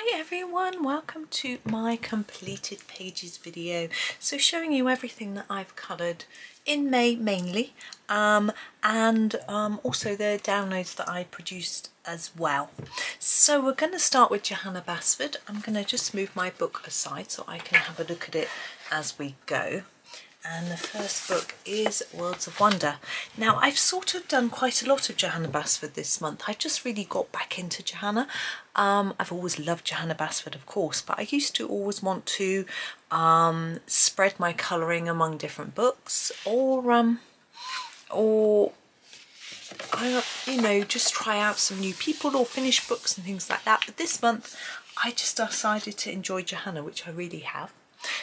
Hi everyone, welcome to my completed pages video. So showing you everything that I've coloured in May mainly, and also the downloads that I produced as well. So we're going to start with Johanna Basford. I'm going to just move my book aside so I can have a look at it as we go. And the first book is Worlds of Wonder. Now, I've sort of done quite a lot of Johanna Basford this month. I just really got back into Johanna. I've always loved Johanna Basford, of course, but I used to always want to spread my colouring among different books, or you know, just try out some new people or finish books and things like that. But this month, I just decided to enjoy Johanna, which I really have.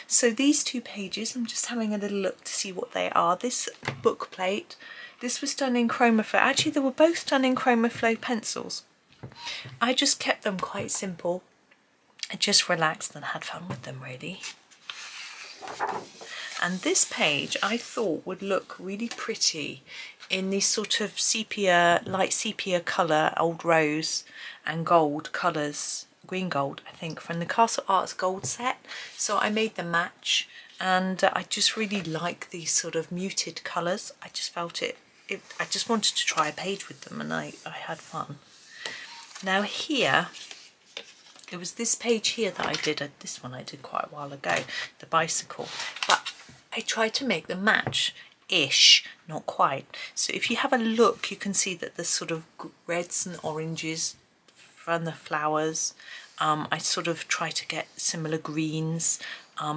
So these two pages, I'm just having a little look to see what they are. This book plate, this was done in Chromaflow. Actually, they were both done in Chromaflow pencils. I just kept them quite simple. I just relaxed and had fun with them, really. And this page I thought would look really pretty in these sort of sepia, light sepia colour, old rose and gold colours. Green gold, I think, from the Castle Arts gold set. So I made them match, and I just really like these sort of muted colours. I just felt I just wanted to try a page with them, and I had fun. Now here, it was this page here that I did, this one I did quite a while ago, the bicycle, but I tried to make them match-ish, not quite. So if you have a look, you can see that there's sort of reds and oranges from the flowers. I sort of try to get similar greens,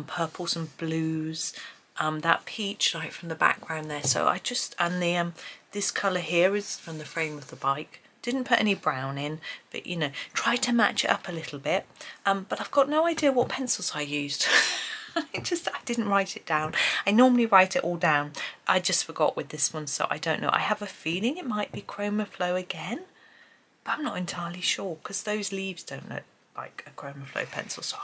purples and blues, that peach like from the background there. So I just, and the this colour here is from the frame of the bike. Didn't put any brown in, but you know, try to match it up a little bit. But I've got no idea what pencils I used. I didn't write it down. I normally write it all down. I just forgot with this one, so I don't know. I have a feeling it might be Chromaflow again, but I'm not entirely sure because those leaves don't look like a Chromaflow pencil, so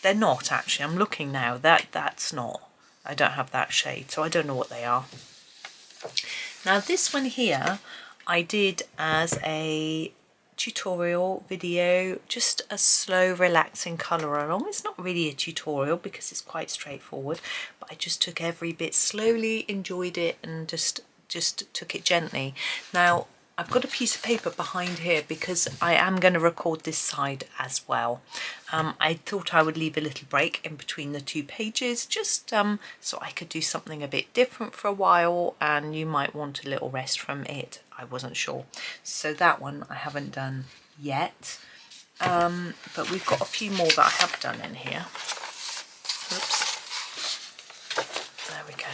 they're not actually. I'm looking now, that's not. I don't have that shade, so I don't know what they are. Now this one here I did as a tutorial video, just a slow relaxing colour along. It's not really a tutorial because it's quite straightforward, but I just took every bit slowly, enjoyed it, and just took it gently. Now I've got a piece of paper behind here because I am going to record this side as well. I thought I would leave a little break in between the two pages, just so I could do something a bit different for a while, and you might want a little rest from it. I wasn't sure. So that one I haven't done yet, but we've got a few more that I have done in here. Oops. There we go.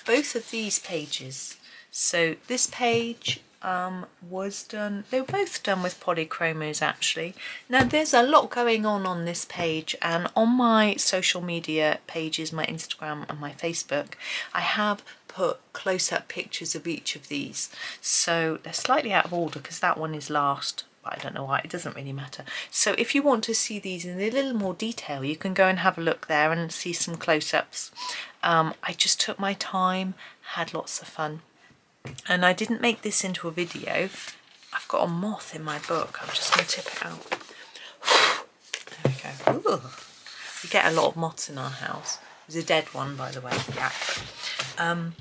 Both of these pages. So this page was done, they were both done with polychromos actually. Now there's a lot going on this page, and on my social media pages, my Instagram and my Facebook, I have put close-up pictures of each of these. So they're slightly out of order because that one is last, but I don't know why, it doesn't really matter. So if you want to see these in a little more detail, you can go and have a look there and see some close-ups. I just took my time, had lots of fun. And I didn't make this into a video. I've got a moth in my book. I'm just going to tip it out. There we go. Ooh. We get a lot of moths in our house. It was a dead one, by the way. Yeah. And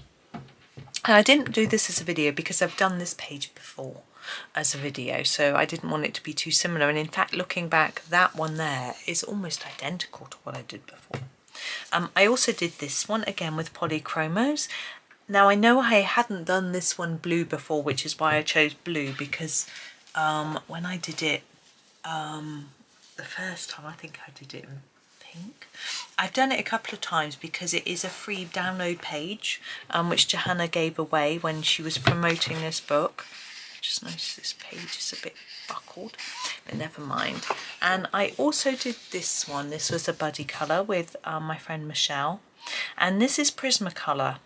I didn't do this as a video because I've done this page before as a video, so I didn't want it to be too similar. And in fact, looking back, that one there is almost identical to what I did before. I also did this one again with polychromos. Now I know I hadn't done this one blue before, which is why I chose blue, because when I did it the first time, I think I did it in pink. I've done it a couple of times because it is a free download page which Johanna gave away when she was promoting this book. I just noticed this page is a bit buckled, but never mind. And I also did this one. This was a buddy colour with my friend Michelle, and this is Prismacolor.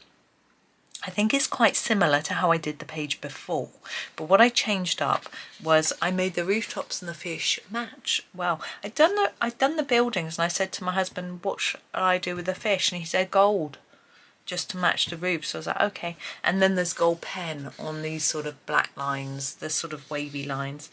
I think it's quite similar to how I did the page before, but what I changed up was I made the rooftops and the fish match. Well, I'd done the buildings, and I said to my husband, what should I do with the fish? And he said gold. just to match the roof. So I was like, okay. And then there's gold pen on these sort of black lines, the sort of wavy lines.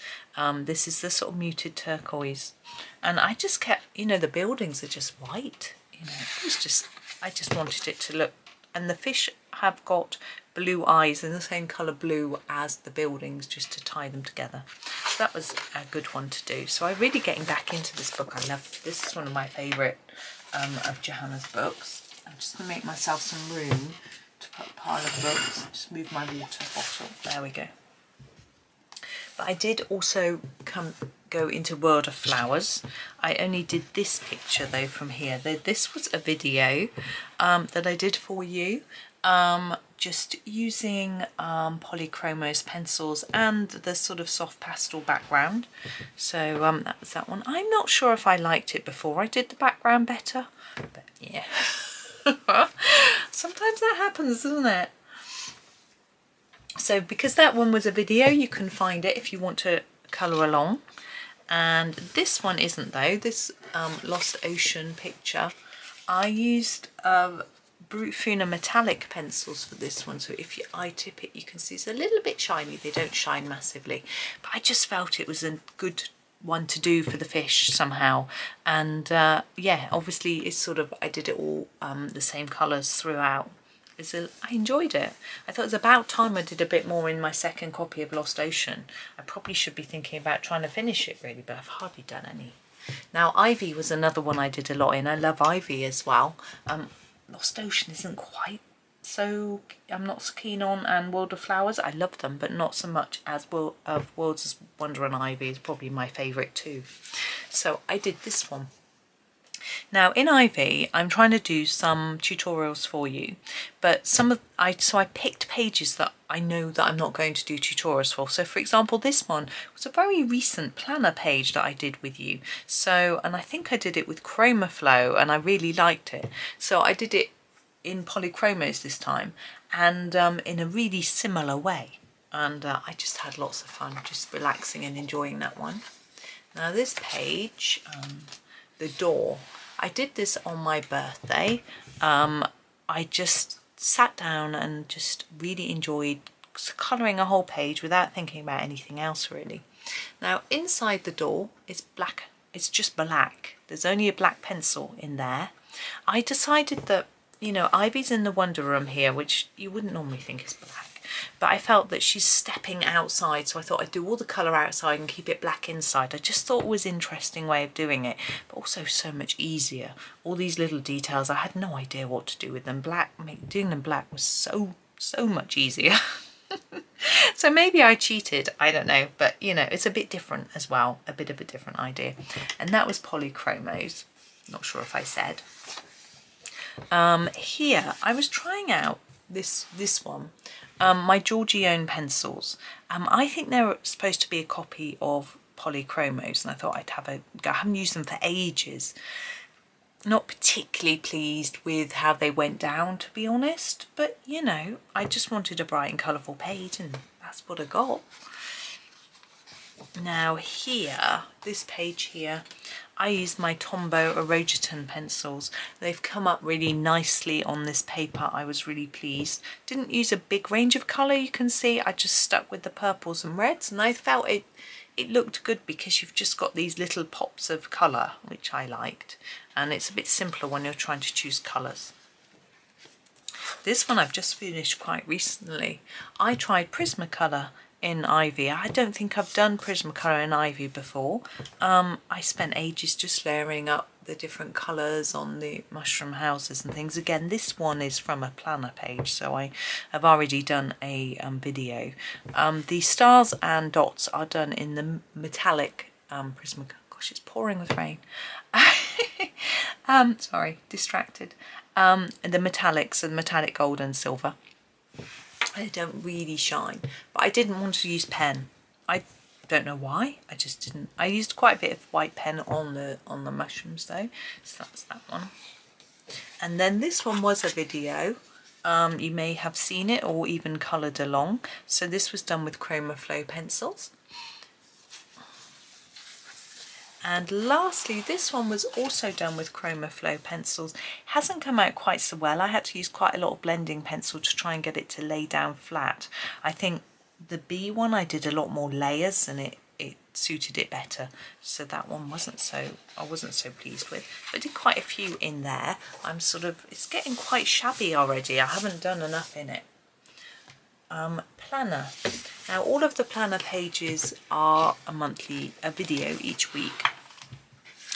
This is the sort of muted turquoise. And I just kept, you know, the buildings are just white. You know, it was just, I just wanted it to look, and the fish have got blue eyes in the same colour blue as the buildings, just to tie them together. So that was a good one to do. So I'm really getting back into this book. I love, this is one of my favourite of Johanna's books. I'm just going to make myself some room to put a pile of books. Just move my water bottle. There we go. But I did also go into World of Flowers. I only did this picture though from here. This was a video that I did for you, just using Polychromos pencils and the sort of soft pastel background. So that was that one. I'm not sure if I liked it before I did the background better, but yeah. Sometimes that happens, doesn't it? So because that one was a video, you can find it if you want to colour along. And this one isn't though, this Lost Ocean picture. I used Brutfuna metallic pencils for this one, so if you eye tip it you can see it's a little bit shiny. They don't shine massively, but I just felt it was a good one to do for the fish somehow. And yeah, obviously it's sort of, I did it all the same colours throughout. I enjoyed it. I thought it was about time I did a bit more in my second copy of Lost Ocean. I probably should be thinking about trying to finish it really, but I've hardly done any. Now Ivy was another one I did a lot in. I love Ivy as well. Lost Ocean isn't quite so, I'm not so keen on, and World of Flowers, I love them, but not so much as World's Wonder and Ivy is probably my favourite too. So I did this one. Now in Ivy, I'm trying to do some tutorials for you, but so I picked pages that I know that I'm not going to do tutorials for. So for example, this one was a very recent planner page that I did with you. So, and I think I did it with Chromaflow and I really liked it. So I did it in Polychromos this time, and in a really similar way. And I just had lots of fun just relaxing and enjoying that one. Now this page, the door, I did this on my birthday. I just sat down and just really enjoyed colouring a whole page without thinking about anything else really. Now inside the door is black, it's just black. There's only a black pencil in there. I decided that, you know, Ivy's in the Wonder Room here, which you wouldn't normally think is black, but I felt that she's stepping outside, so I thought I'd do all the colour outside and keep it black inside. I just thought it was an interesting way of doing it, but also so much easier. All these little details, I had no idea what to do with them. Doing them black was so much easier. So maybe I cheated, I don't know, but you know, it's a bit different as well, a bit of a different idea. And that was Polychromos, not sure if I said. Here I was trying out this one, my Giorgione pencils. I think they're supposed to be a copy of Polychromos, and I thought I'd have a go. I haven't used them for ages. Not particularly pleased with how they went down, to be honest, but you know, I just wanted a bright and colourful page and that's what I got. Now here, this page here, I used my Tombow Erogeton pencils. They've come up really nicely on this paper. I was really pleased. Didn't use a big range of colour, you can see. I just stuck with the purples and reds, and I felt it looked good because you've just got these little pops of colour, which I liked. And it's a bit simpler when you're trying to choose colours. This one I've just finished quite recently. I tried Prismacolor in Ivy. I don't think I've done Prismacolor in Ivy before. I spent ages just layering up the different colours on the mushroom houses and things. Again, this one is from a planner page, so I have already done a video. The stars and dots are done in the metallic Prismacolor. Gosh, it's pouring with rain. Sorry, distracted. The metallics and metallic gold and silver. They don't really shine, but I didn't want to use pen. I don't know why, I just didn't. I used quite a bit of white pen on the mushrooms though, so that's that one. And then this one was a video. You may have seen it or even coloured along. So this was done with Chromaflow pencils. And lastly, this one was also done with Chroma Flow pencils. It hasn't come out quite so well. I had to use quite a lot of blending pencil to try and get it to lay down flat. I think the B one I did a lot more layers and it suited it better. So that one I wasn't so pleased with. But I did quite a few in there. It's getting quite shabby already. I haven't done enough in it. Planner. Now all of the planner pages are a video each week.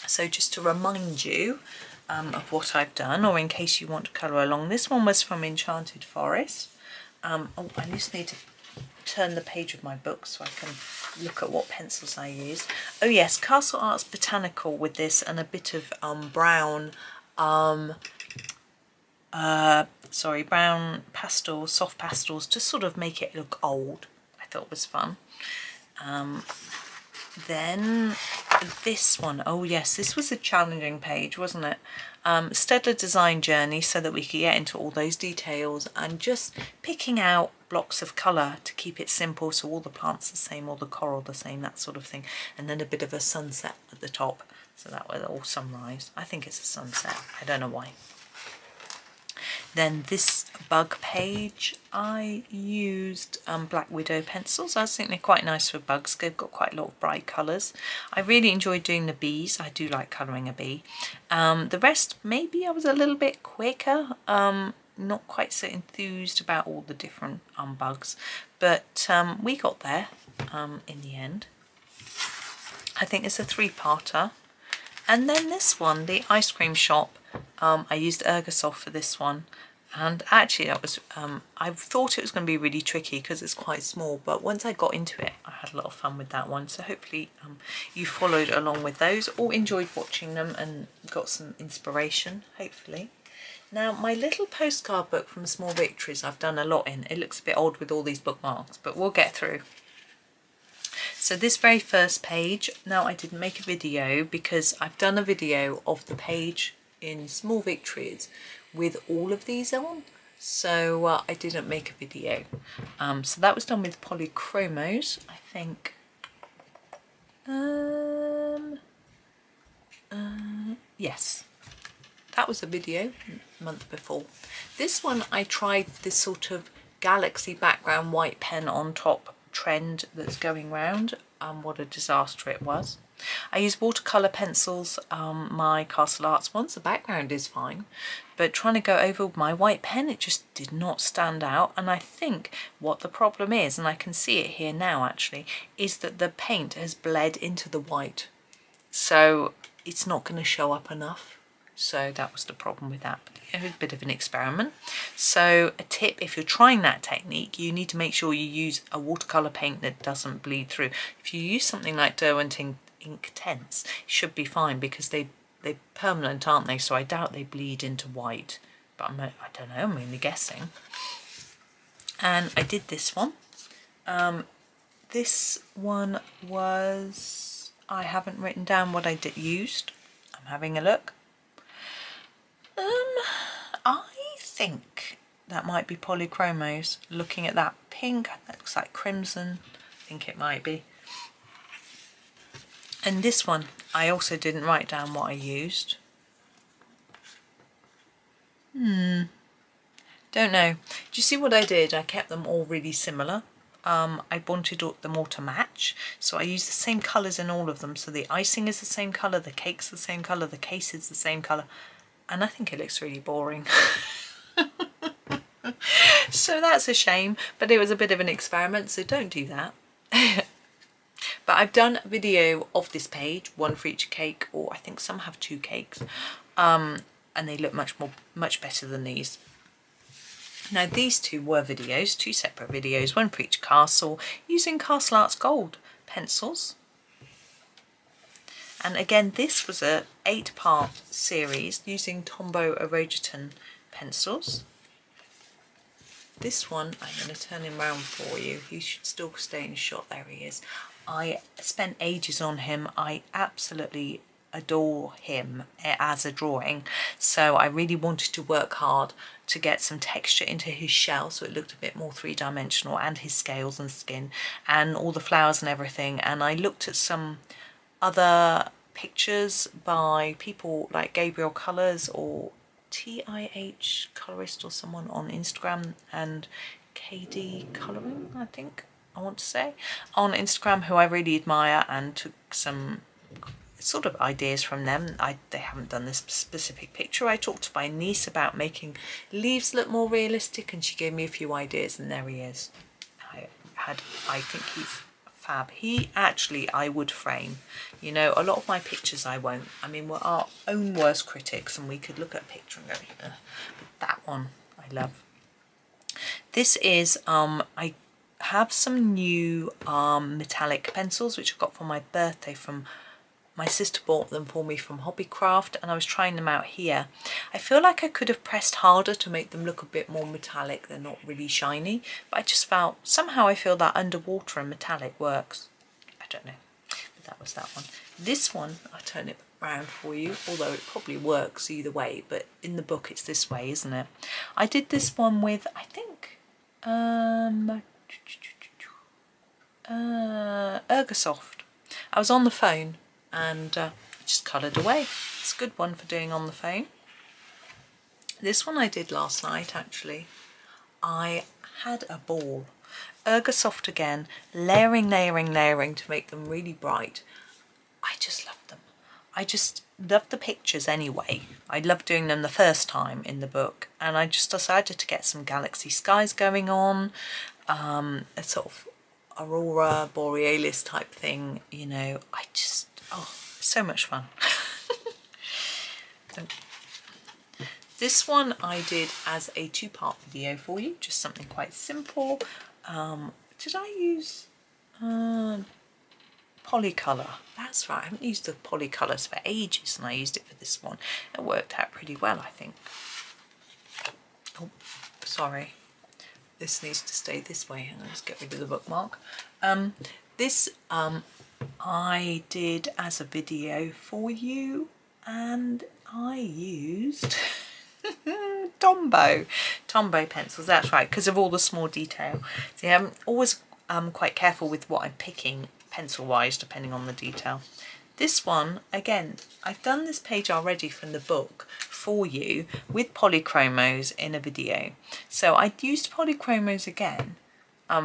So just to remind you of what I've done, or in case you want to colour along, this one was from Enchanted Forest. I just need to turn the page of my book so I can look at what pencils I use. Oh yes, Castle Arts Botanical with this, and a bit of brown pastels, soft pastels, to sort of make it look old. I thought was fun. Then this one, oh yes, this was a challenging page, wasn't it? Staedtler Design Journey, so that we could get into all those details and just picking out blocks of colour to keep it simple, so all the plants the same, all the coral the same, that sort of thing, and then a bit of a sunset at the top, so that was all sunrise. I think it's a sunset, I don't know why. Then this bug page, I used Black Widow pencils. I think they're quite nice for bugs. They've got quite a lot of bright colours. I really enjoyed doing the bees. I do like colouring a bee. The rest, maybe I was a little bit quicker. Not quite so enthused about all the different bugs. But we got there in the end. I think it's a 3-parter. And then this one, the ice cream shop. I used Ergosoft for this one, and actually that was I thought it was going to be really tricky because it's quite small, but once I got into it I had a lot of fun with that one. So hopefully you followed along with those or enjoyed watching them and got some inspiration, hopefully. Now my little postcard book from Small Victories, I've done a lot in. It looks a bit odd with all these bookmarks, but we'll get through. So this very first page, now I didn't make a video because I've done a video of the page in Small Victories with all of these on, so I didn't make a video. So that was done with Polychromos, I think. Yes, that was a video a month before. This one I tried this sort of galaxy background white pen on top trend that's going round. What a disaster it was. I use watercolour pencils, my Castle Arts ones. The background is fine, but trying to go over with my white pen, it just did not stand out. And I think what the problem is, and I can see it here now actually, is that the paint has bled into the white, so it's not going to show up enough. So that was the problem with that. It was a bit of an experiment. So a tip, if you're trying that technique, you need to make sure you use a watercolour paint that doesn't bleed through. If you use something like Derwent Inktense, it should be fine because they're permanent, aren't they? So I doubt they bleed into white, but I don't know, I'm mainly guessing. And I did this one. This one was, I haven't written down what I used. I'm having a look. I think that might be Polychromos. Looking at that pink, that looks like crimson. I think it might be. And this one, I also didn't write down what I used. Don't know. Do you see what I did? I kept them all really similar. I wanted them all to match, so I used the same colours in all of them. So the icing is the same colour, the cake's the same colour, the case is the same colour. And I think it looks really boring. So that's a shame, but it was a bit of an experiment, so don't do that. But I've done a video of this page, one for each cake, or I think some have 2 cakes, and they look much better than these. Now these 2 were videos, 2 separate videos, one for each castle, using Castle Arts Gold pencils. And again, this was a 8-part series using Tombow Erogeton pencils. This one, I'm going to turn him round for you. He should still stay in shot. There he is. I spent ages on him. I absolutely adore him as a drawing. So I really wanted to work hard to get some texture into his shell so it looked a bit more 3-dimensional, and his scales and skin and all the flowers and everything. And I looked at some other pictures by people like Gabriel Colours or TIH Colorist or someone on Instagram, and KD Colouring, I think I want to say, on Instagram, who I really admire, and took some sort of ideas from them. They haven't done this specific picture. I talked to my niece about making leaves look more realistic, and she gave me a few ideas, and there he is. I think he's fab. He actually, I would frame. You know, a lot of my pictures I won't. I mean, we're our own worst critics, and we could look at a picture and go, ugh. But that one I love. This is, I have some new metallic pencils, which I got for my birthday from, my sister bought them for me from Hobbycraft, and I was trying them out here. I feel like I could have pressed harder to make them look a bit more metallic. They're not really shiny, but I just felt, somehow I feel that underwater and metallic works. I don't know, but that was that one. This one, I'll turn it around for you, although it probably works either way, but in the book it's this way, isn't it? I did this one with, I think, Ergosoft. I was on the phone and just coloured away. It's a good one for doing on the phone. This one I did last night, actually. I had a ball. Ergosoft again, layering to make them really bright. I just loved them. I just loved the pictures anyway. I loved doing them the first time in the book, and I just decided to get some galaxy skies going on, a sort of aurora borealis type thing, you know. I just, oh, so much fun. This one I did as a two-part video for you, just something quite simple. Did I use Polycolour? That's right, I haven't used the Polycolours for ages, and I used it for this one. It worked out pretty well, I think. Oh, sorry. This needs to stay this way. Hang on, let's get rid of the bookmark. This I did as a video for you, and I used Tombow pencils, that's right, because of all the small detail. See, I'm always quite careful with what I'm picking pencil wise, depending on the detail. This one, again, I've done this page already from the book for you with polychromos in a video. So I used polychromos again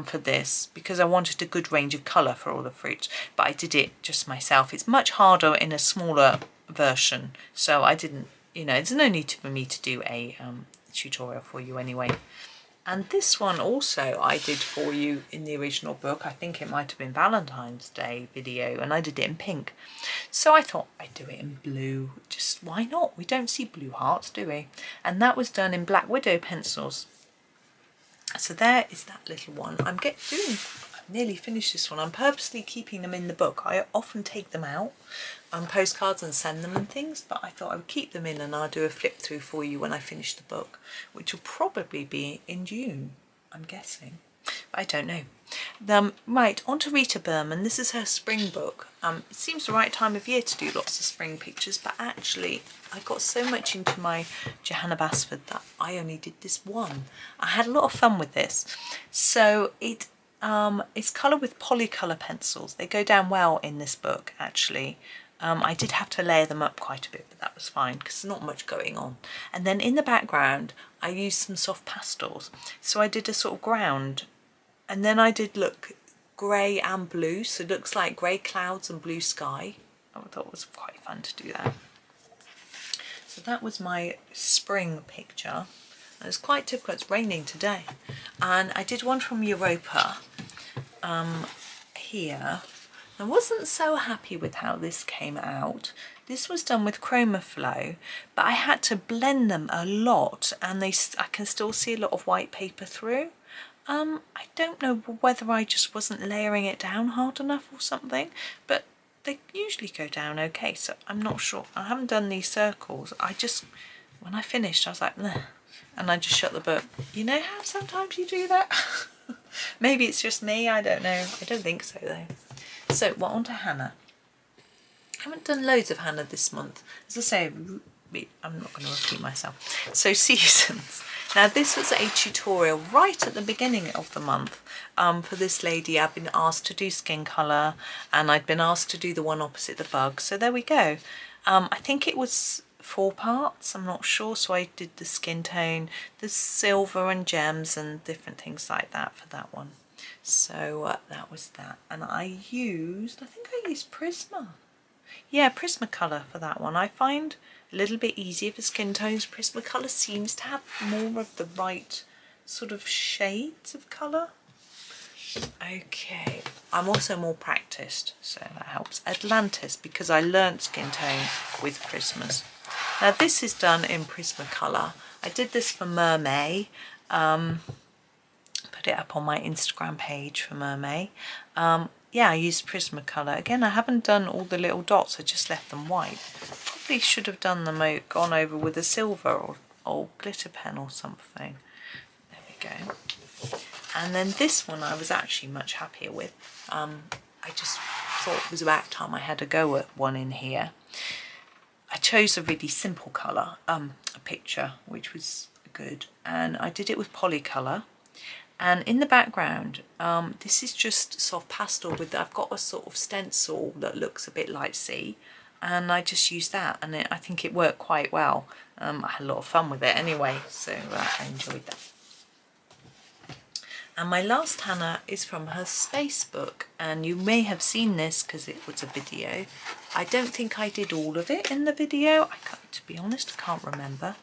for this because I wanted a good range of colour for all the fruits, but I did it just myself. It's much harder in a smaller version, so I didn't, you know, there's no need for me to do a tutorial for you anyway. And this one also I did for you in the original book. I think it might have been Valentine's Day video, and I did it in pink. So I thought I'd do it in blue. Just why not? We don't see blue hearts, do we? And that was done in Black Widow pencils. So there is that little one. I've nearly finished this one. I'm purposely keeping them in the book. I often take them out on postcards and send them and things, but I thought I would keep them in, and I'll do a flip through for you when I finish the book, which will probably be in June, I'm guessing, but I don't know. Right, on to Rita Berman. This is her spring book. It seems the right time of year to do lots of spring pictures, but actually I got so much into my Johanna Basford that I only did this one. I had a lot of fun with this. So it's colour with Polycolour pencils. They go down well in this book, actually. I did have to layer them up quite a bit, but that was fine because there's not much going on. And then in the background I used some soft pastels, so I did a sort of ground, and then I did look grey and blue, so it looks like grey clouds and blue sky. I thought it was quite fun to do that. So that was my spring picture. And it's quite typical, it's raining today. And I did one from Europa here. I wasn't so happy with how this came out. This was done with ChromaFlow, but I had to blend them a lot, and I can still see a lot of white paper through. I don't know whether I just wasn't layering it down hard enough or something, but they usually go down okay, so I'm not sure. I haven't done these circles. When I finished, I was like, nah, and I just shut the book. You know how sometimes you do that? Maybe it's just me, I don't know. I don't think so though. So we're on to Hannah. I haven't done loads of Hannah this month. As I say, I'm not going to repeat myself. So Seasons. Now this was a tutorial right at the beginning of the month for this lady. I've been asked to do skin colour, and I'd been asked to do the one opposite the bug, so there we go. I think it was 4 parts, I'm not sure, so I did the skin tone, the silver and gems and different things like that for that one. So that was that, and I think I used Prisma. Yeah, Prismacolor for that one. I find a little bit easier for skin tones. Prismacolor seems to have more of the right sort of shades of colour. Okay, I'm also more practiced, so that helps. Atlantis, because I learnt skin tone with Christmas. Now this is done in Prismacolor. I did this for Mermay. Put it up on my Instagram page for Mermay. Yeah, I used Prismacolor. Again, I haven't done all the little dots, I just left them white. Probably should have done them gone over with a silver or glitter pen or something. There we go. And then this one I was actually much happier with. I just thought it was about time I had a go at one in here. I chose a really simple colour, a picture, which was good, and I did it with Polycolour. And in the background, this is just soft pastel I've got a sort of stencil that looks a bit like sea, and I just used that, and I think it worked quite well. I had a lot of fun with it anyway, so I enjoyed that. And my last Hannah is from her space book, and you may have seen this because it was a video. I don't think I did all of it in the video. To be honest, I can't remember.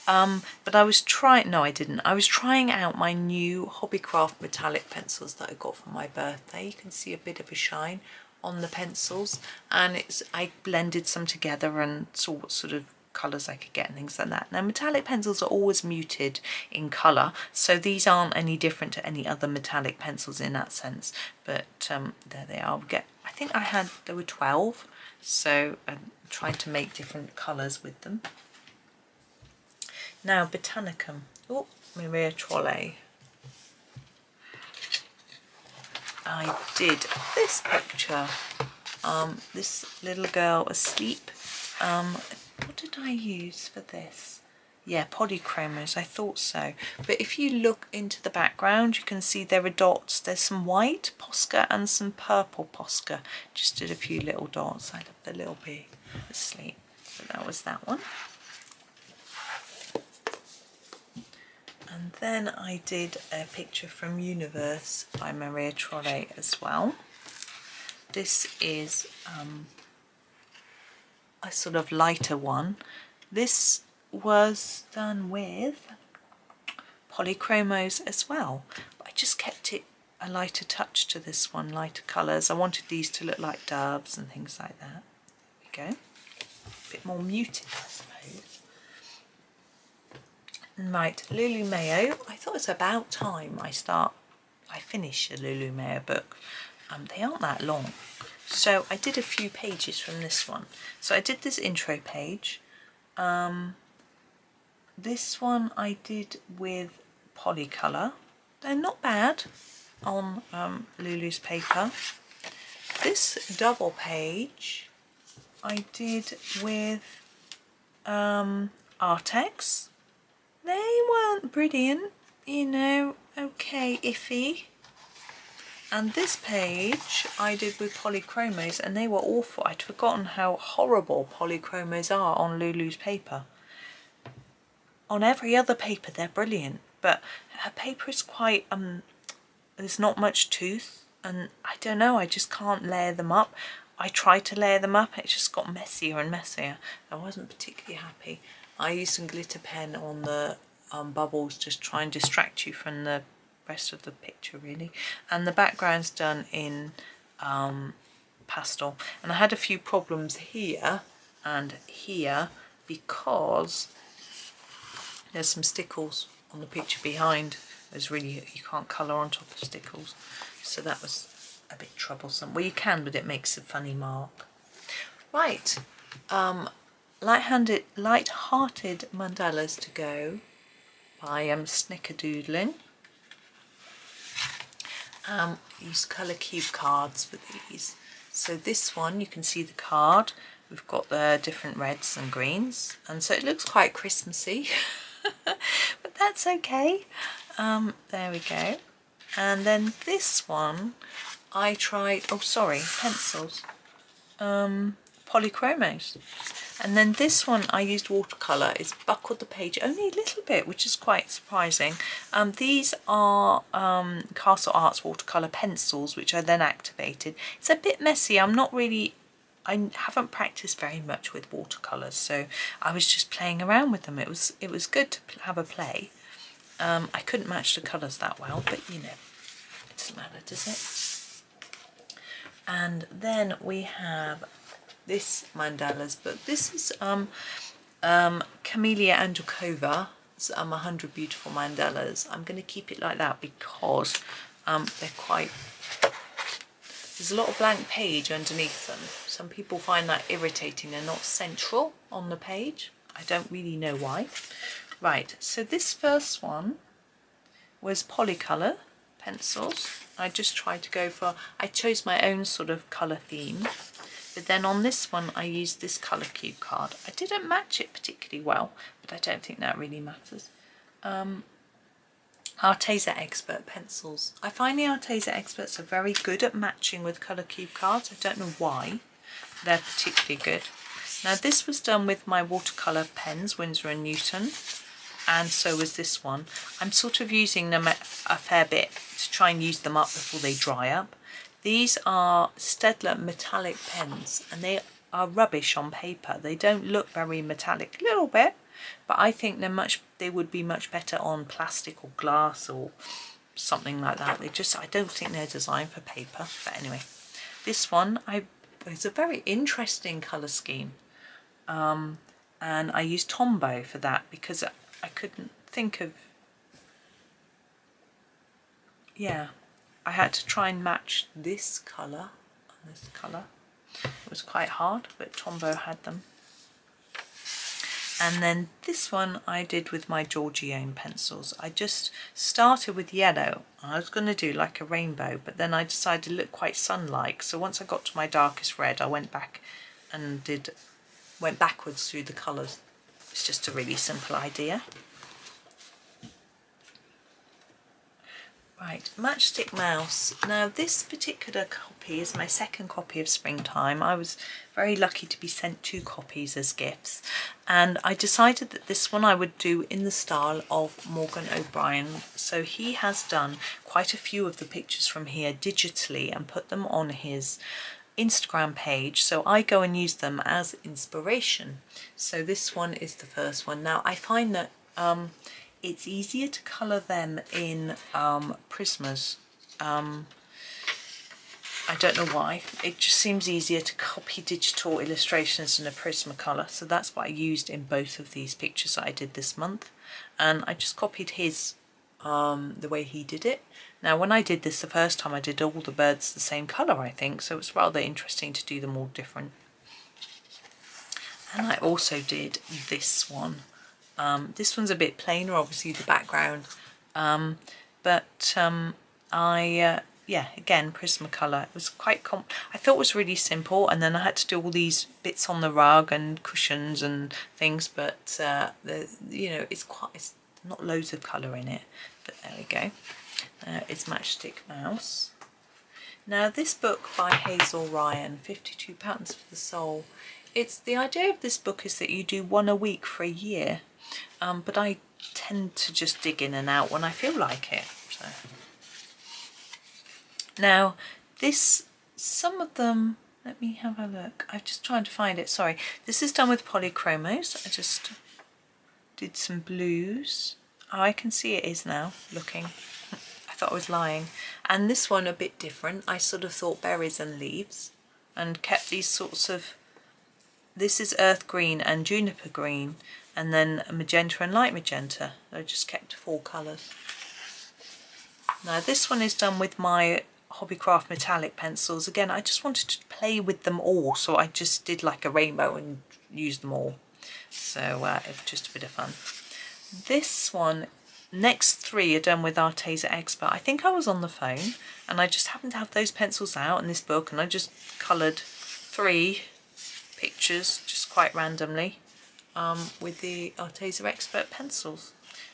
But I was no I didn't. I was trying out my new Hobbycraft metallic pencils that I got for my birthday. You can see a bit of a shine on the pencils, and I blended some together and saw what sort of colours I could get and things like that. Now metallic pencils are always muted in colour, so these aren't any different to any other metallic pencils in that sense, but there they are. I think there were 12, so I tried to make different colours with them. Now Botanicum, oh, Maria Trolle. I did this picture, this little girl asleep. What did I use for this? Yeah, polychromos, I thought so. But if you look into the background, you can see there are dots. There's some white Posca and some purple Posca. Just did a few little dots. I love the little bee asleep. So that was that one. And then I did a picture from Universe by Maria Trolle as well. This is a sort of lighter one. This was done with polychromos as well, but I just kept it a lighter touch to this one, lighter colours. I wanted these to look like doves and things like that. There we go. A bit more muted, I suppose. Right, Lulu Mayo. I thought it's about time I finish a Lulu Mayo book. They aren't that long. So I did a few pages from this one. So I did this intro page. This one I did with Polycolour. They're not bad on Lulu's paper. This double page I did with Artex. They weren't brilliant, you know, okay, iffy. And this page I did with polychromos, and they were awful. I'd forgotten how horrible polychromos are on Lulu's paper. On every other paper they're brilliant, but her paper is quite, there's not much tooth, and I don't know, I just can't layer them up. I tried to layer them up, it just got messier and messier. I wasn't particularly happy. I used some glitter pen on the bubbles, just try and distract you from the rest of the picture really. And the background's done in pastel. And I had a few problems here and here because there's some stickles on the picture behind. There's really, you can't colour on top of stickles. So that was a bit troublesome. Well, you can, but it makes a funny mark. Right. Light-hearted mandalas to go by Snickerdoodling. Use colour cube cards with these. So this one, you can see the card. We've got the different reds and greens, and so it looks quite Christmassy. But That's okay. There we go. And then this one I tried, oh sorry, pencils, Polychromos. And then this one I used watercolour. It's buckled the page only a little bit, which is quite surprising. These are Castle Arts watercolour pencils, which I then activated. It's a bit messy. I haven't practiced very much with watercolours, so I was just playing around with them. It was good to have a play. I couldn't match the colours that well, but you know, it doesn't matter, does it? And then we have this mandalas, but this is Camellia Angelkova. It's 100 Beautiful Mandalas. I'm going to keep it like that because they're quite... There's a lot of blank page underneath them. Some people find that irritating. They're not central on the page. I don't really know why. Right, so this first one was Polycolour pencils. I just tried to go for... I chose my own sort of colour theme. But then on this one, I used this colour cube card. I didn't match it particularly well, but I don't think that really matters. Arteza Expert pencils. I find the Arteza Experts are very good at matching with colour cube cards. I don't know why. They're particularly good. Now this was done with my watercolour pens, Winsor & Newton, and so was this one. I'm sort of using them a fair bit to try and use them up before they dry up. These are Staedtler metallic pens, and they are rubbish on paper. They don't look very metallic, a little bit, but I think they would be much better on plastic or glass or something like that. I don't think they're designed for paper. But anyway, this one it's a very interesting colour scheme, and I used Tombow for that because I couldn't think of, yeah, I had to try and match this colour and this colour. It was quite hard, but Tombow had them. And then this one I did with my Giorgione pencils. I just started with yellow. I was going to do like a rainbow, but then I decided it looked quite sun-like. So once I got to my darkest red, I went back and went backwards through the colours. It's just a really simple idea. Right, Matchstick Mouse. Now this particular copy is my second copy of Springtime. I was very lucky to be sent 2 copies as gifts, and I decided that this one I would do in the style of Morgan O'Brien. So he has done quite a few of the pictures from here digitally and put them on his Instagram page, so I go and use them as inspiration. So this one is the first one. Now I find that it's easier to colour them in Prismas. I don't know why. It just seems easier to copy digital illustrations in a Prismacolor. So that's what I used in both of these pictures that I did this month. And I just copied his, the way he did it. Now when I did this the first time, I did all the birds the same colour, I think. So it's rather interesting to do them all different. And I also did this one. This one's a bit plainer, obviously the background, yeah, again, Prismacolor. It was quite I thought it was really simple, and then I had to do all these bits on the rug and cushions and things, but you know, it's not loads of colour in it, but there we go. It's Matchstick Mouse. Now this book by Hazel Ryan, 52 Patterns for the Soul. The idea of this book is that you do one a week for a year. But I tend to just dig in and out when I feel like it. So. Now, some of them, let me have a look. I'm just trying to find it, sorry. This is done with Polychromos. I just did some blues. Oh, I can see it is now, looking. I thought I was lying. And this one a bit different. I sort of thought berries and leaves and kept these sorts of, this is earth green and juniper green, and then magenta and light magenta. I just kept 4 colours. Now this one is done with my Hobbycraft metallic pencils. Again, I just wanted to play with them all, so I just did like a rainbow and used them all. So it was just a bit of fun. This one, next 3 are done with Arteza Expert. I think I was on the phone and I just happened to have those pencils out in this book, and I just coloured 3 pictures just quite randomly with the Arteza Expert pencils.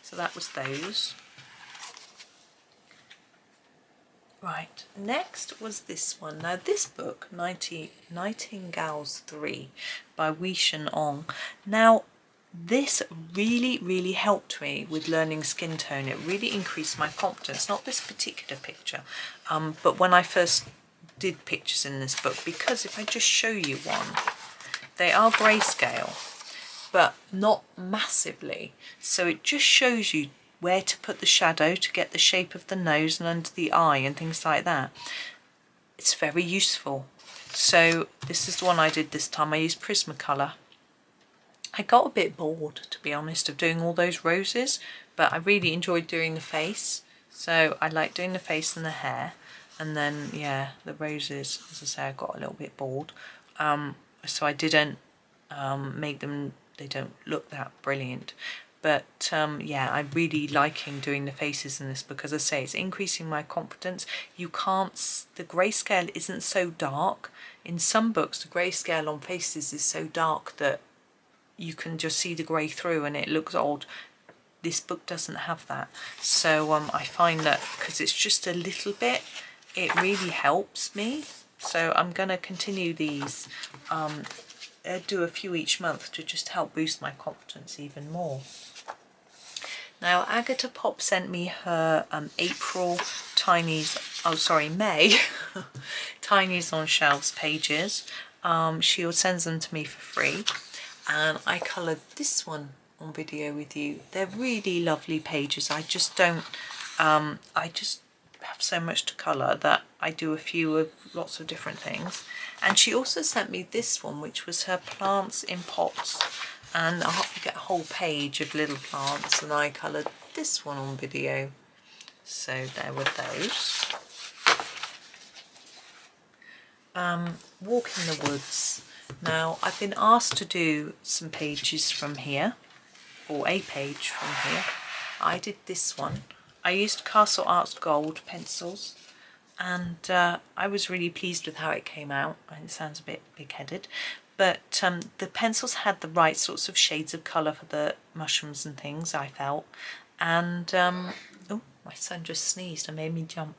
So that was those. Right, next was this one. Now this book, Nightingales 3 by Wei Shen Ong. Now this really helped me with learning skin tone. It really increased my confidence, not this particular picture, but when I first did pictures in this book, because if I just show you one, they are grayscale, but not massively. So it just shows you where to put the shadow to get the shape of the nose and under the eye and things like that. It's very useful. So this is the one I did this time. I used Prismacolor. I got a bit bored, to be honest, of doing all those roses, but I really enjoyed doing the face. So I like doing the face and the hair, and then yeah, the roses, as I say, I got a little bit bored. So I didn't make them, they don't look that brilliant. But yeah, I'm really liking doing the faces in this because, as I say, it's increasing my confidence. You can't, the grayscale isn't so dark. In some books, the grayscale on faces is so dark that you can just see the grey through and it looks odd. This book doesn't have that. So I find that because it's just a little bit, it really helps me. So I'm going to continue these, do a few each month to just help boost my confidence even more. Now Agatha Pop sent me her April Tinies, oh sorry, May Tinies on Shelves pages. She sends them to me for free, and I coloured this one on video with you. They're really lovely pages. I just don't, I just have so much to colour that I do a few of lots of different things. And she also sent me this one, which was her Plants in Pots. And I get a whole page of little plants, and I coloured this one on video. So there were those. Walk in the Woods. Now I've been asked to do some pages from here, or a page from here. I did this one. I used Castle Arts Gold pencils, and I was really pleased with how it came out. It sounds a bit big-headed. But the pencils had the right sorts of shades of colour for the mushrooms and things, I felt. And, oh, my son just sneezed and made me jump.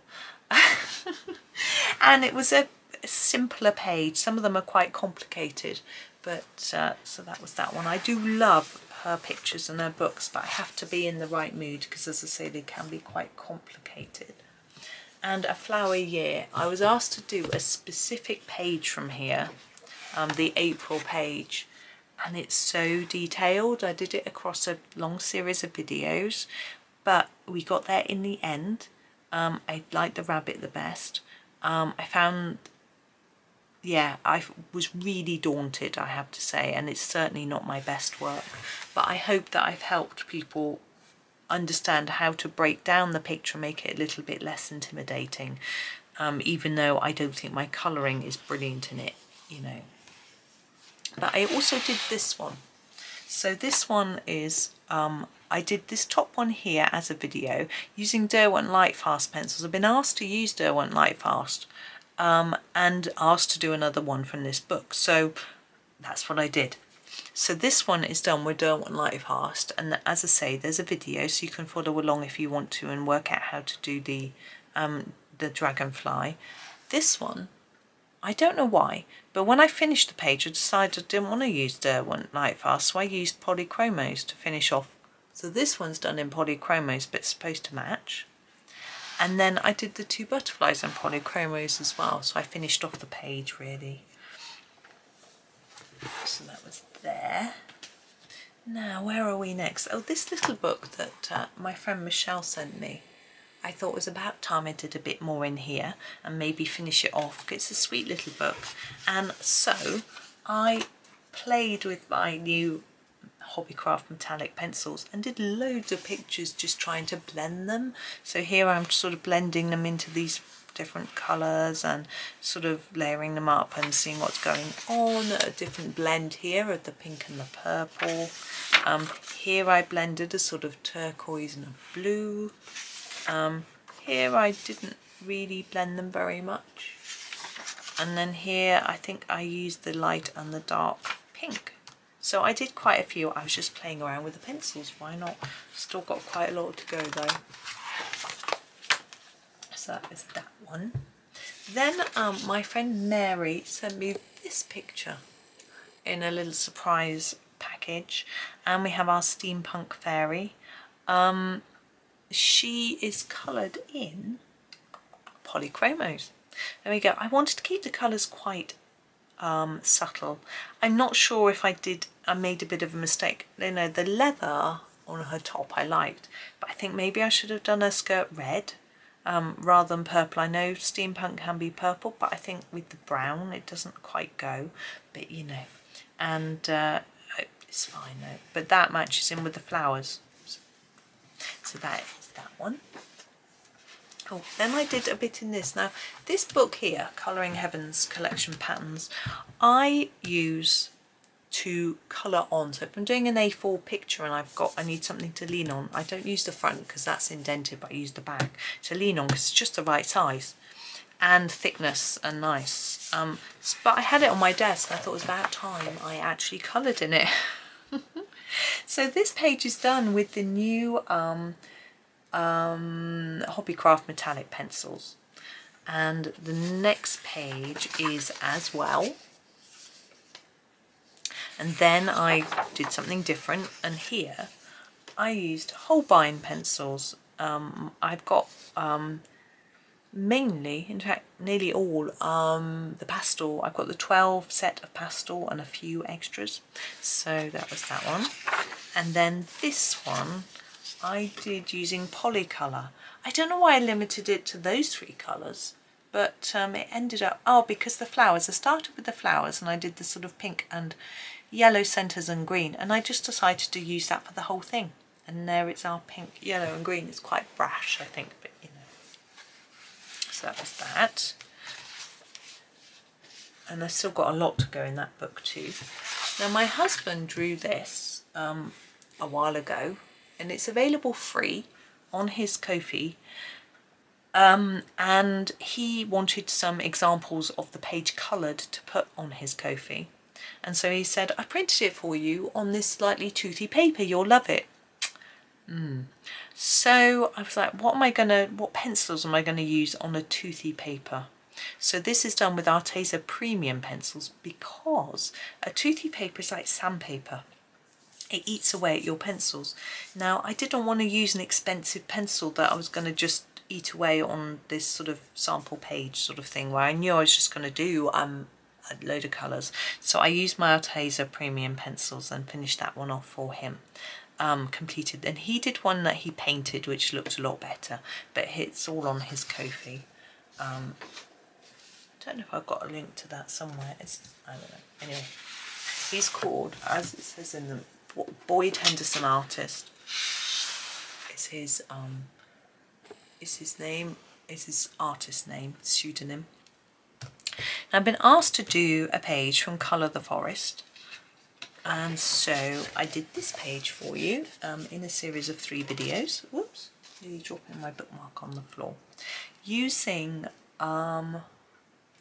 And it was a simpler page. Some of them are quite complicated, but so that was that one. I do love her pictures and her books, but I have to be in the right mood because, as I say, they can be quite complicated. And A Flower Year. I was asked to do a specific page from here. The April page, and it's so detailed. I did it across a long series of videos, but we got there in the end. I liked the rabbit the best. I found, yeah, I was really daunted, I have to say, and it's certainly not my best work, but I hope that I've helped people understand how to break down the picture, make it a little bit less intimidating, even though I don't think my colouring is brilliant in it, you know. But I also did this one. So this one is, I did this top one here as a video using Derwent Lightfast pencils. I've been asked to use Derwent Lightfast and asked to do another one from this book. So that's what I did. So this one is done with Derwent Lightfast, and as I say, there's a video so you can follow along if you want to and work out how to do the dragonfly. This one, I don't know why, but when I finished the page I decided I didn't want to use Derwent Lightfast, so I used Polychromos to finish off. So this one's done in Polychromos, but it's supposed to match. And then I did the two butterflies in Polychromos as well, so I finished off the page really. So that was there. Now where are we next? Oh, this little book that my friend Michelle sent me. I thought it was about time I did a bit more in here and maybe finish it off. It's a sweet little book. And so I played with my new Hobbycraft metallic pencils and did loads of pictures just trying to blend them. So here I'm sort of blending them into these different colours and sort of layering them up and seeing what's going on. A different blend here of the pink and the purple. Here I blended a sort of turquoise and a blue. Here I didn't really blend them very much, and then here I think I used the light and the dark pink. So I did quite a few. I was just playing around with the pencils, why not? Still got quite a lot to go though. So that is that one. Then my friend Mary sent me this picture in a little surprise package, and we have our steampunk fairy. She is coloured in polychromos. There we go. I wanted to keep the colours quite subtle. I'm not sure if I made a bit of a mistake. You know, the leather on her top I liked, but I think maybe I should have done her skirt red rather than purple. I know steampunk can be purple, but I think with the brown it doesn't quite go, but you know, and it's fine though. But that matches in with the flowers, so that is that one. Oh, then I did a bit in this. Now this book here, Colouring Heaven's Collection Patterns, I use to colour on. So if I'm doing an A4 picture and I need something to lean on, I don't use the front because that's indented, but I use the back to lean on because it's just the right size and thickness and nice. But I had it on my desk and I thought it was about time I actually coloured in it. So this page is done with the new Hobbycraft metallic pencils, and the next page is as well. And then I did something different, and here I used Holbein pencils. I've got mainly, in fact nearly all, the pastel. I've got the 12 set of pastel and a few extras, so that was that one. And then this one I did using Polycolour. I don't know why I limited it to those 3 colours, but it ended up, because the flowers, I started with the flowers and I did the sort of pink and yellow centres and green, and I just decided to use that for the whole thing. And there it's our pink, yellow and green. It's quite brash, I think, but you know. So that was that. And I've still got a lot to go in that book too. Now my husband drew this a while ago, and it's available free on his Ko-fi, and he wanted some examples of the page coloured to put on his Ko-fi, and so he said, I printed it for you on this slightly toothy paper, you'll love it. So I was like, what pencils am I gonna use on a toothy paper? So this is done with Arteza premium pencils, because a toothy paper is like sandpaper. It eats away at your pencils. Now I didn't want to use an expensive pencil that I was going to just eat away on this sort of sample page sort of thing, where I knew I was just going to do a load of colours. So I used my Arteza premium pencils and finished that one off for him. Completed. And he did one that he painted, which looked a lot better, but it's all on his Ko-fi. I don't know if I've got a link to that somewhere. I don't know. Anyway, he's called, as it says in the Boyd Henderson Artist is his name, is his artist name, pseudonym. Now, I've been asked to do a page from Colour the Forest, and so I did this page for you in a series of 3 videos. Whoops, nearly dropping my bookmark on the floor. Using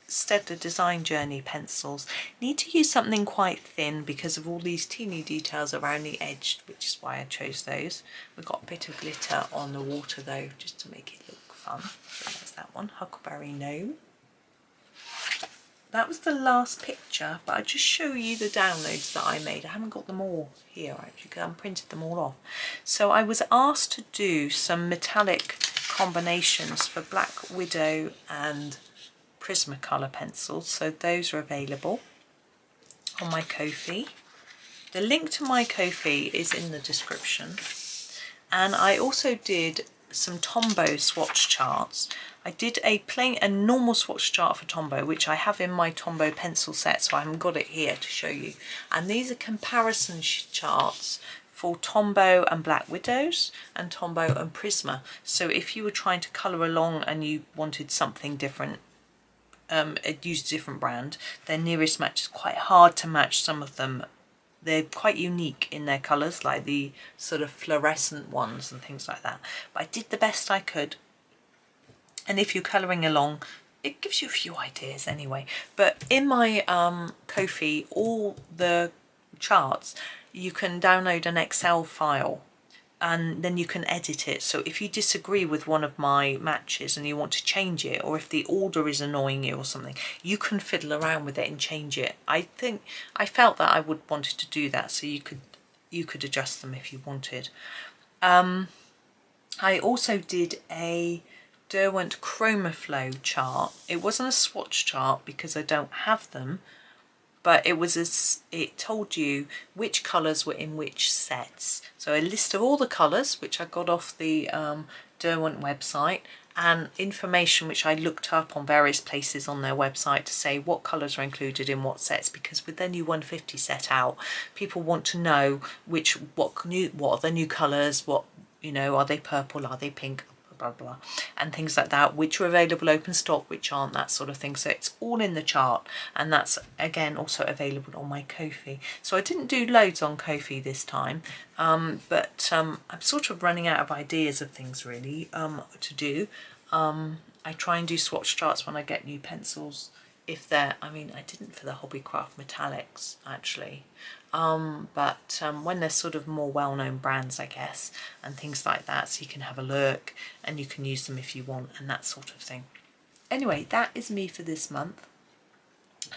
Staedtler Design Journey pencils. Need to use something quite thin because of all these teeny details around the edge, which is why I chose those. We've got a bit of glitter on the water though, just to make it look fun. So that's that one, Huckleberry Gnome. That was the last picture, but I'll just show you the downloads that I made. I haven't got them all here actually, because I haven't printed them all off. So I was asked to do some metallic combinations for Black Widow and Prismacolor pencils, so those are available on my Ko-fi. The link to my Ko-fi is in the description, and I also did some Tombow swatch charts. I did a normal swatch chart for Tombow, which I have in my Tombow pencil set, so I haven't got it here to show you, and these are comparison charts for Tombow and Black Widows and Tombow and Prisma. So if you were trying to colour along and you wanted something different, used a different brand, their nearest match is quite hard to match. Some of them, they're quite unique in their colours, like the sort of fluorescent ones and things like that. But I did the best I could, and if you're colouring along, it gives you a few ideas anyway. But in my Ko-fi, all the charts, you can download an Excel file and then you can edit it. So if you disagree with one of my matches and you want to change it, or if the order is annoying you or something, you can fiddle around with it and change it. I felt that I would wanted to do that, so you could adjust them if you wanted. I also did a Derwent ChromaFlow chart. It wasn't a swatch chart because I don't have them, but it told you which colours were in which sets. So a list of all the colours, which I got off the Derwent website, and information which I looked up on various places on their website to say what colours are included in what sets, because with their new 150 set out, people want to know what are the new colours, what, you know, are they purple, are they pink, blah blah, and things like that, which are available open stock, which aren't, that sort of thing. So it's all in the chart, and that's again also available on my Ko-fi. So I didn't do loads on Ko-fi this time, but I'm sort of running out of ideas of things really to do. I try and do swatch charts when I get new pencils, if they're, I mean, I didn't for the Hobbycraft Metallics actually, but when they're sort of more well-known brands, I guess, and things like that, so you can have a look and you can use them if you want and that sort of thing. Anyway, that is me for this month.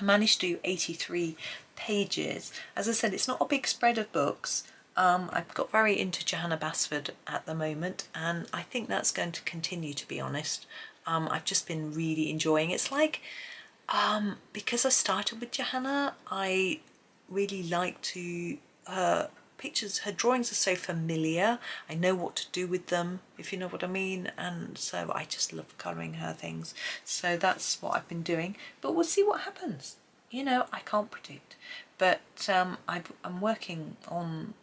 I managed to do 83 pages. As I said, it's not a big spread of books. I've got very into Johanna Basford at the moment, and I think that's going to continue, to be honest. I've just been really enjoying it. It's like, because I started with Johanna, I really like to, her pictures, her drawings are so familiar. I know what to do with them, if you know what I mean, and so I just love colouring her things. So that's what I've been doing, but we'll see what happens. You know, I can't predict, but I'm working on,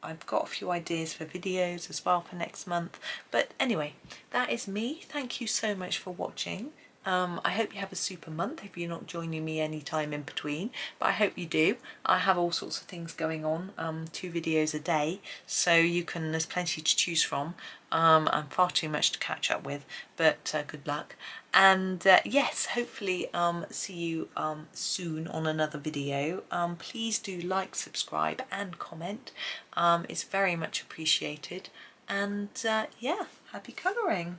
I've got a few ideas for videos as well for next month. But anyway, that is me. Thank you so much for watching. I hope you have a super month if you're not joining me any time in between, but I hope you do. I have all sorts of things going on, 2 videos a day, so you can, there's plenty to choose from. I'm far too much to catch up with, but good luck. And yes, hopefully see you soon on another video. Please do like, subscribe and comment. It's very much appreciated. And yeah, happy colouring.